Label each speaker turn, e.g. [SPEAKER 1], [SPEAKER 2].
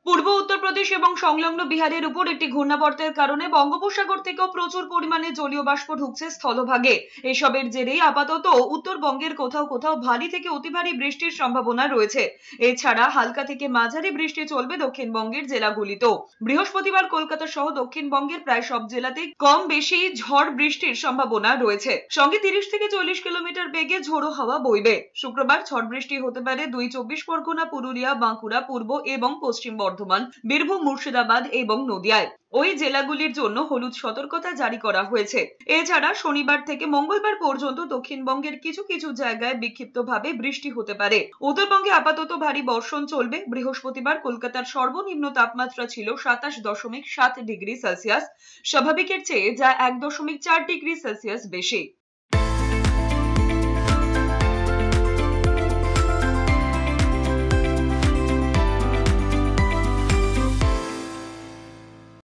[SPEAKER 1] পূর্ব উত্তরপ্রদেশ এবং সংলগ্ন বিহারের উপর একটি ঘূর্ণাবর্তের কারণে বঙ্গোপসাগর থেকেও প্রচুর পরিমাণে জলীয় বাষ্প ঢুকছে স্থলভাগে। এসবের জেরেই আপাতত উত্তরবঙ্গের কোথাও কোথাও ভারী থেকে অতি ভারী বৃষ্টির সম্ভাবনা রয়েছে। এছাড়া হালকা থেকে মাঝারি বৃষ্টি চলবে দক্ষিণবঙ্গের জেলাগুলিতেও। বৃহস্পতিবার কলকাতা সহ দক্ষিণবঙ্গের প্রায় সব জেলাতেই কম বেশি ঝড় বৃষ্টির সম্ভাবনা রয়েছে, সঙ্গে 30 থেকে 40 কিলোমিটার বেগে ঝোড়ো হাওয়া বইবে। শুক্রবার ঝড় বৃষ্টি হতে পারে 24 পরগনা, পুরুলিয়া, বাঁকুড়া, পূর্ব এবং পশ্চিম বর্ধমান, বীরভূম, মুর্শিদাবাদ এবং নদিয়ায়। ওই জেলাগুলির জন্য হলুদ সতর্কতা জারি করা হয়েছে। এছাড়া শনিবার থেকে মঙ্গলবার পর্যন্ত দক্ষিণবঙ্গের কিছু কিছু জায়গায় বিক্ষিপ্তভাবে বৃষ্টি হতে পারে। উত্তরবঙ্গে আপাতত ভারী বর্ষণ চলবে। বৃহস্পতিবার কলকাতার সর্বনিম্ন তাপমাত্রা ছিল 27.7 ডিগ্রি সেলসিয়াস, স্বাভাবিকের চেয়ে যা 1.4 ডিগ্রি সেলসিয়াস বেশি।